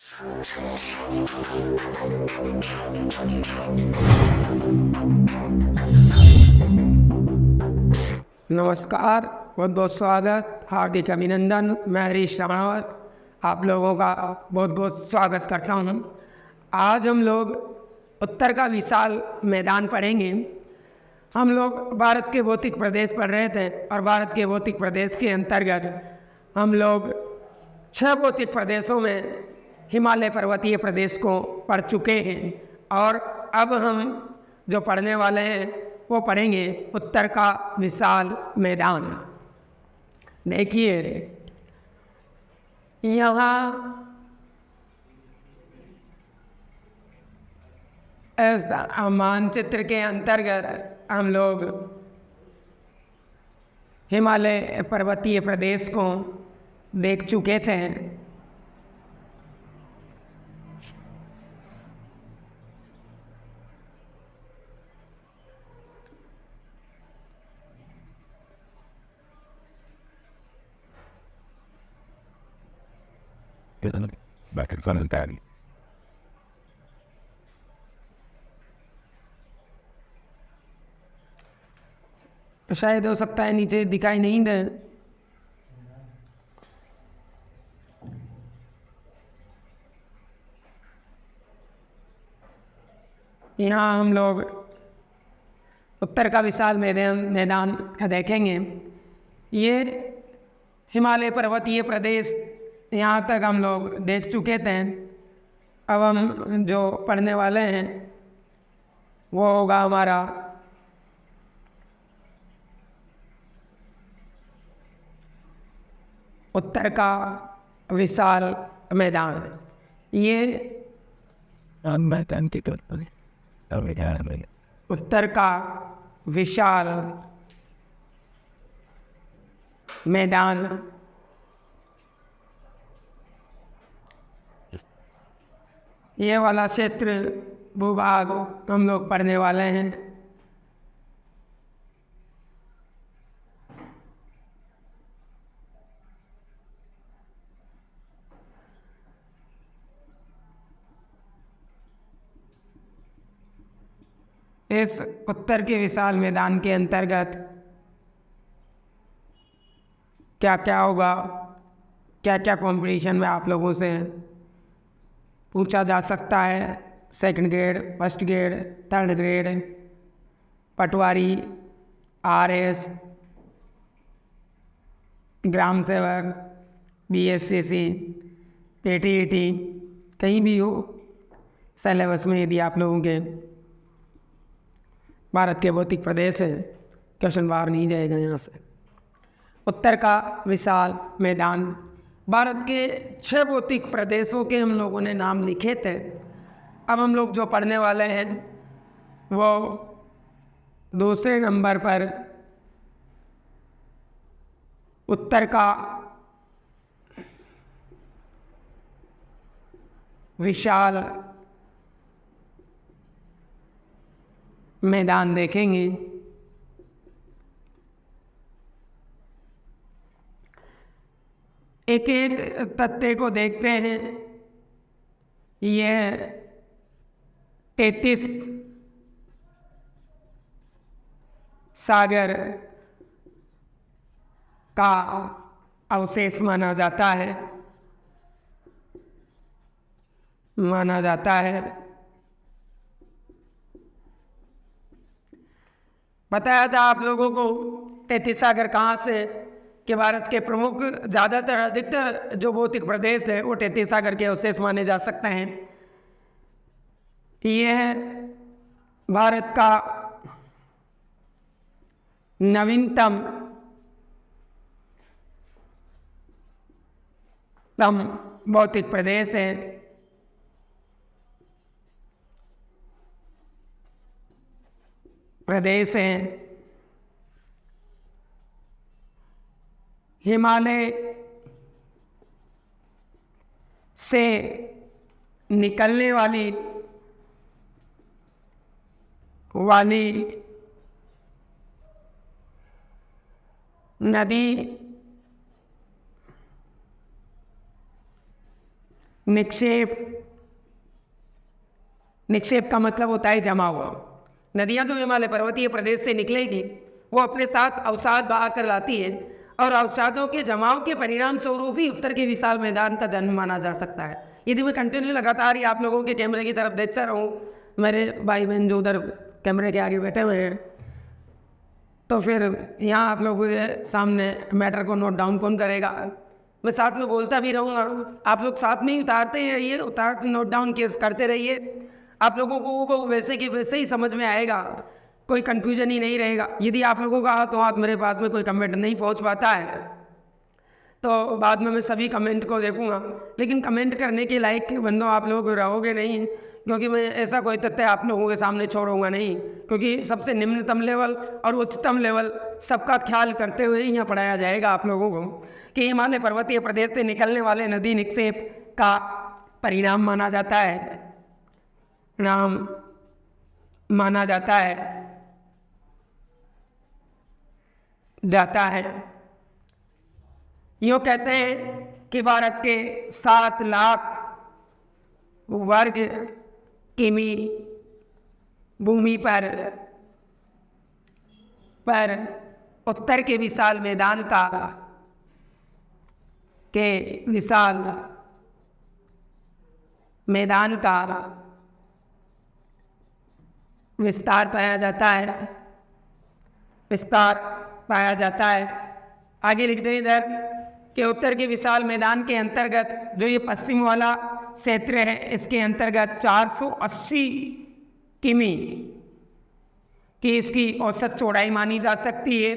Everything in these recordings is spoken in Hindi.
नमस्कार, बहुत बहुत स्वागत, हार्दिक अभिनंदन। मैं हरीश रावत आप लोगों का बहुत बहुत स्वागत करता हूँ। आज हम लोग उत्तर का विशाल मैदान पढ़ेंगे। हम लोग भारत के भौतिक प्रदेश पढ़ रहे थे और भारत के भौतिक प्रदेश के अंतर्गत हम लोग 6 भौतिक प्रदेशों में हिमालय पर्वतीय प्रदेश को पढ़ चुके हैं और अब हम जो पढ़ने वाले हैं वो पढ़ेंगे उत्तर का विशाल मैदान। देखिए यहाँ इस मानचित्र के अंतर्गत हम लोग हिमालय पर्वतीय प्रदेश को देख चुके थे। back in front of daddy. तो शायद हो सकता है नीचे दिखाई नहीं दे। यहाँ हम लोग उत्तर का विशाल मैदान देखेंगे। ये हिमालय पर्वतीय प्रदेश यहाँ तक हम लोग देख चुके थे। अब हम जो पढ़ने वाले हैं वो होगा हमारा उत्तर का विशाल मैदान। ये उत्तर का विशाल मैदान ये वाला क्षेत्र भूभाग हम लोग पढ़ने वाले हैं। इस उत्तर के विशाल मैदान के अंतर्गत क्या क्या होगा, क्या क्या कंपटीशन में आप लोगों से पूछा जा सकता है। Second grade, first grade, third grade, patwari, RS, ग्राम सेवक, बीएससीसी, टीटीईटी, कहीं भी हो सिलेबस में यदि आप लोगों के भारत के भौतिक प्रदेश है क्वेश्चन बाहर नहीं जाएगा। यहाँ से उत्तर का विशाल मैदान, भारत के 6 भौतिक प्रदेशों के हम लोगों ने नाम लिखे थे। अब हम लोग जो पढ़ने वाले हैं वो दूसरे नंबर पर उत्तर का विशाल मैदान देखेंगे। एक एक तथ्य को देखते हैं। यह 33 सागर का अवशेष माना जाता है। बताया था आप लोगों को 33 सागर कहाँ से कि भारत के प्रमुख ज़्यादातर अधिकतर जो भौतिक प्रदेश है वो 33 सागर के अवशेष माने जा सकते हैं। यह भारत का नवीनतम भौतिक प्रदेश है। हिमालय से निकलने वाली नदी निक्षेप, निक्षेप का मतलब होता है जमा हुआ। नदियाँ जो हिमालय पर्वतीय प्रदेश से निकलेगी वो अपने साथ अवसाद बहा कर लाती है और अवसादों के जमाव के परिणाम स्वरूप ही उत्तर के विशाल मैदान का जन्म माना जा सकता है। यदि मैं कंटिन्यू लगातार ही आप लोगों के कैमरे की तरफ देखता रहूँ, मेरे भाई बहन जो उधर कैमरे के आगे बैठे हुए हैं, तो फिर यहाँ आप लोगों के सामने मैटर को नोट डाउन कौन करेगा। मैं साथ में बोलता भी रहूँगा, आप लोग साथ में ही उतारते ही रहिए, उतार नोट डाउन करते रहिए। आप लोगों को वो वैसे कि वैसे ही समझ में आएगा, कोई कन्फ्यूजन ही नहीं रहेगा। यदि आप लोगों का हाथों हाथ मेरे पास में कोई कमेंट नहीं पहुँच पाता है तो बाद में मैं सभी कमेंट को देखूँगा, लेकिन कमेंट करने के लायक के बंदो आप लोग रहोगे नहीं, क्योंकि मैं ऐसा कोई तथ्य आप लोगों के सामने छोड़ूंगा नहीं, क्योंकि सबसे निम्नतम लेवल और उच्चतम लेवल सबका ख्याल करते हुए यहाँ पढ़ाया जाएगा आप लोगों को कि हिमालय पर्वतीय प्रदेश से निकलने वाले नदी निक्षेप का परिणाम माना जाता है, नाम माना जाता है। यूँ कहते हैं कि भारत के 7 लाख वर्ग किमी भूमि पर उत्तर के विशाल मैदान का विस्तार पाया जाता है। आगे लिखते हैं इधर कि उत्तर के विशाल मैदान के अंतर्गत जो ये पश्चिम वाला क्षेत्र है, इसके अंतर्गत 480 किमी की इसकी औसत चौड़ाई मानी जा सकती है।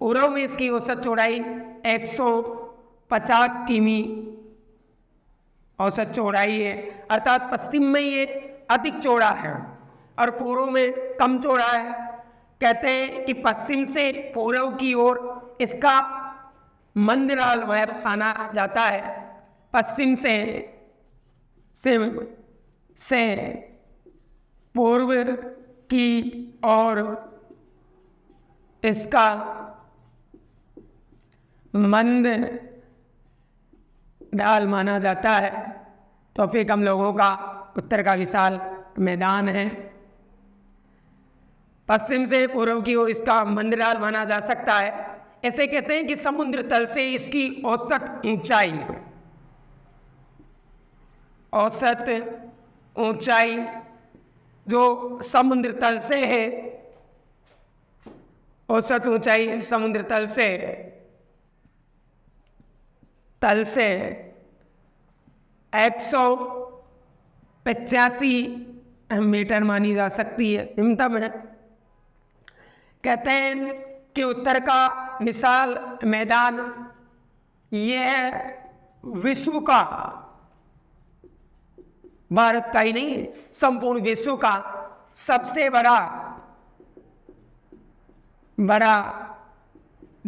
पूर्व में इसकी औसत चौड़ाई 150 किमी औसत चौड़ाई है, अर्थात पश्चिम में ये अधिक चौड़ा है और पूर्व में कम चौड़ा है। कहते हैं कि पश्चिम से पूर्व की ओर इसका मंदराल वैर माना जाता है। पश्चिम से पूर्व की ओर इसका मंदराल माना जाता है। तो फिर हम लोगों का उत्तर का विशाल मैदान है, पश्चिम से पूर्व की ओर इसका मंदराल माना जा सकता है। ऐसे कहते हैं कि समुद्र तल से इसकी औसत ऊंचाई जो समुद्र तल से है, औसत ऊंचाई समुद्र तल से 185 मीटर मानी जा सकती है। न्यूनतम है। कहते हैं कि उत्तर का विशाल मैदान यह विश्व का, भारत का ही नहीं संपूर्ण विश्व का सबसे बड़ा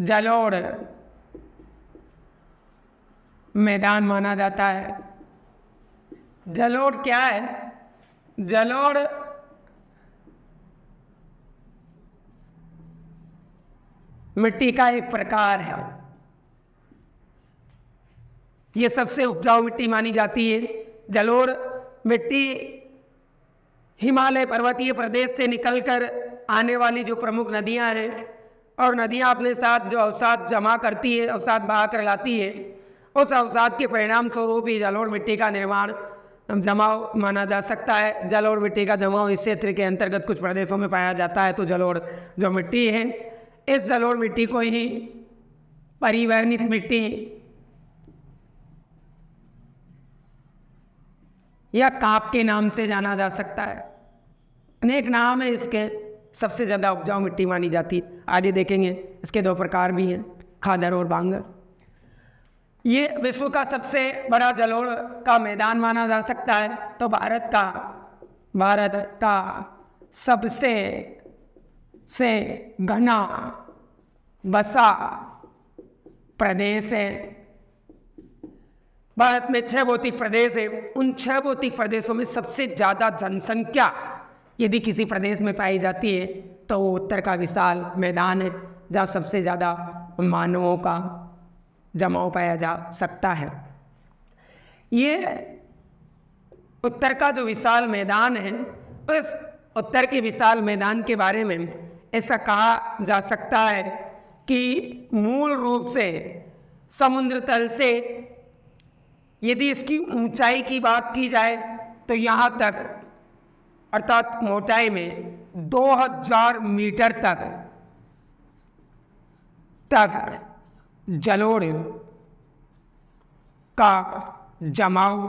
जलोढ़ मैदान माना जाता है। जलोढ़ क्या है? जलोढ़ मिट्टी का एक प्रकार है। ये सबसे उपजाऊ मिट्टी मानी जाती है। जलोढ़ मिट्टी हिमालय पर्वतीय प्रदेश से निकलकर आने वाली जो प्रमुख नदियां हैं, और नदियां अपने साथ जो अवसाद जमा करती है, अवसाद बहा कर लाती है, उस अवसाद के परिणाम स्वरूप ही जलोढ़ मिट्टी का निर्माण जमाव माना जा सकता है। जलोढ़ मिट्टी का जमाव इस क्षेत्र के अंतर्गत कुछ प्रदेशों में पाया जाता है। तो जलोढ़ जो मिट्टी है, इस जलोढ़ मिट्टी को ही परिवर्णित मिट्टी या काप के नाम से जाना जा सकता है। अनेक नाम है इसके, सबसे ज़्यादा उपजाऊ मिट्टी मानी जाती है। आगे देखेंगे इसके 2 प्रकार भी हैं, खादर और बांगर। ये विश्व का सबसे बड़ा जलोढ़ का मैदान माना जा सकता है। तो भारत का सबसे घना बसा प्रदेश है। भारत में 6 भौतिक प्रदेश है। उन 6 भौतिक प्रदेशों में सबसे ज़्यादा जनसंख्या यदि किसी प्रदेश में पाई जाती है तो वो उत्तर का विशाल मैदान है, जहाँ सबसे ज़्यादा मानवों का जमाव पाया जा सकता है। ये उत्तर का जो विशाल मैदान है, उस उत्तर के विशाल मैदान के बारे में ऐसा कहा जा सकता है कि मूल रूप से समुद्र तल से यदि इसकी ऊंचाई की बात की जाए तो यहाँ तक अर्थात मोटाई में 2000 मीटर तक जलोढ़ का जमाव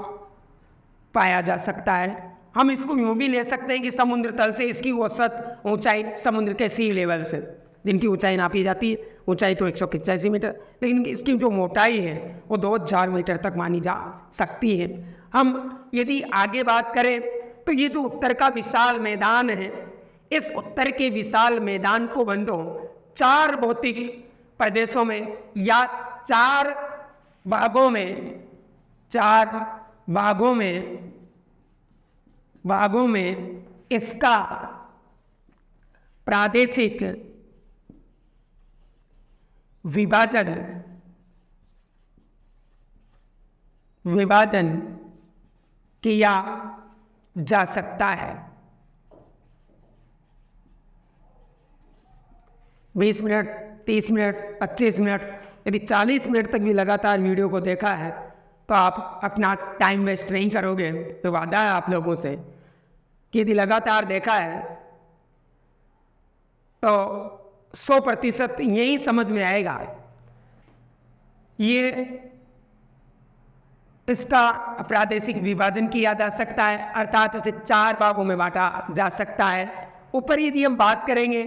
पाया जा सकता है। हम इसको यूँ भी ले सकते हैं कि समुद्र तल से इसकी औसत ऊंचाई समुद्र के सी लेवल से जिनकी ऊंचाई नापी जाती है, ऊंचाई तो 185 मीटर, लेकिन इसकी जो मोटाई है वो 2000 मीटर तक मानी जा सकती है। हम यदि आगे बात करें तो ये जो उत्तर का विशाल मैदान है, इस उत्तर के विशाल मैदान को बंधो 4 भौतिक प्रदेशों में या 4 भागों में इसका प्रादेशिक विभाजन किया जा सकता है। 20 मिनट, 30 मिनट, 25 मिनट, यदि 40 मिनट तक भी लगातार वीडियो को देखा है तो आप अपना टाइम वेस्ट नहीं करोगे। तो वादा है आप लोगों से कि यदि लगातार देखा है तो 100% यही समझ में आएगा। ये इसका प्रादेशिक विभाजन किया जा सकता है, अर्थात इसे 4 भागों में बांटा जा सकता है। ऊपर यदि हम बात करेंगे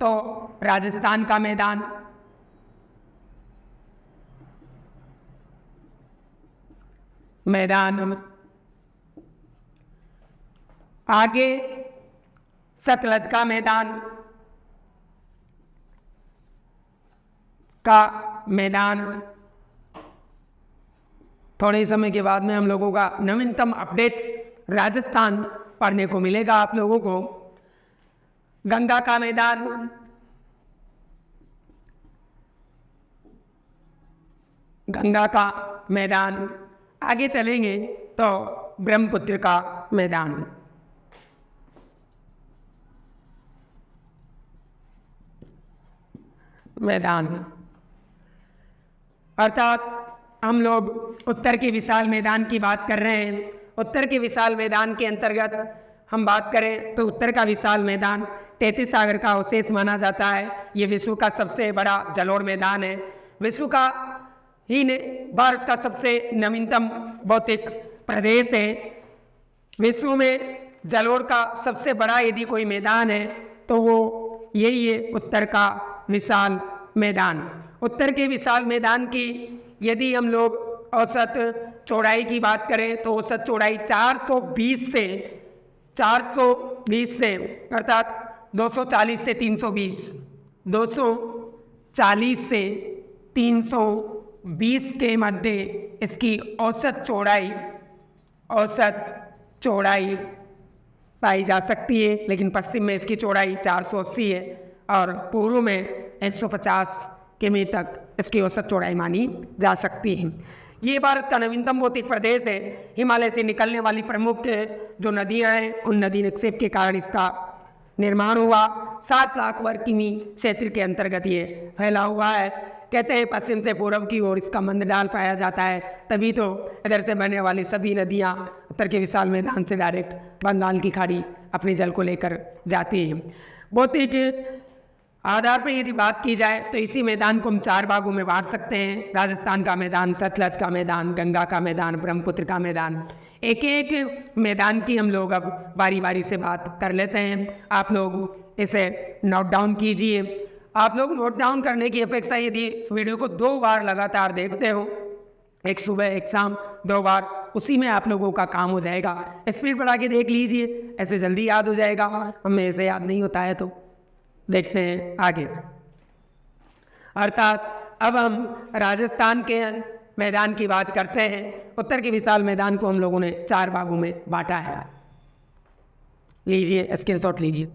तो राजस्थान का मैदान, आगे सतलज का मैदान। थोड़े समय के बाद में हम लोगों का नवीनतम अपडेट राजस्थान पढ़ने को मिलेगा आप लोगों को। गंगा का मैदान, आगे चलेंगे तो ब्रह्मपुत्र का मैदान अर्थात हम लोग उत्तर के विशाल मैदान की बात कर रहे हैं। उत्तर के विशाल मैदान के अंतर्गत हम बात करें तो उत्तर का विशाल मैदान 33 सागर का अवशेष माना जाता है। ये विश्व का सबसे बड़ा जलोढ़ मैदान है। विश्व का ही भारत का सबसे नवीनतम भौतिक प्रदेश है। विश्व में जलोढ़ का सबसे बड़ा यदि कोई मैदान है तो वो यही है, उत्तर का विशाल मैदान। उत्तर के विशाल मैदान की यदि हम लोग औसत चौड़ाई की बात करें तो औसत चौड़ाई 420 से अर्थात 240 से 320 के मध्य इसकी औसत चौड़ाई पाई जा सकती है। लेकिन पश्चिम में इसकी चौड़ाई 480 है और पूर्व में 150 किमी तक इसकी औसत चौड़ाई मानी जा सकती है। ये भारत का नवीनतम भौतिक प्रदेश है। हिमालय से निकलने वाली प्रमुख जो नदियां हैं उन नदी निक्षेप के कारण इसका निर्माण हुआ। 7 लाख वर्ग किमी क्षेत्र के अंतर्गत ये फैला हुआ है। कहते हैं पश्चिम से पूर्व की ओर इसका मंदडाल पाया जाता है, तभी तो इधर से बहने वाली सभी नदियां उत्तर के विशाल मैदान से डायरेक्ट बंगाल की खाड़ी अपने जल को लेकर जाती हैं। भौतिक आधार पर यदि बात की जाए तो इसी मैदान को हम 4 भागों में बांट सकते हैं। राजस्थान का मैदान, सतलज का मैदान, गंगा का मैदान, ब्रह्मपुत्र का मैदान। एक एक मैदान की हम लोग अब बारी बारी से बात कर लेते हैं। आप लोग इसे नोट डाउन कीजिए। आप लोग नोट डाउन करने की अपेक्षा यदि वीडियो को 2 बार लगातार देखते हो, एक सुबह एक शाम 2 बार, उसी में आप लोगों का काम हो जाएगा। स्पीड बढ़ा के देख लीजिए, ऐसे जल्दी याद हो जाएगा। हमें ऐसे याद नहीं होता है तो देखते हैं आगे। अर्थात अब हम राजस्थान के मैदान की बात करते हैं। उत्तर के विशाल मैदान को हम लोगों ने 4 भागों में बांटा है। लीजिए, स्क्रीनशॉट लीजिए।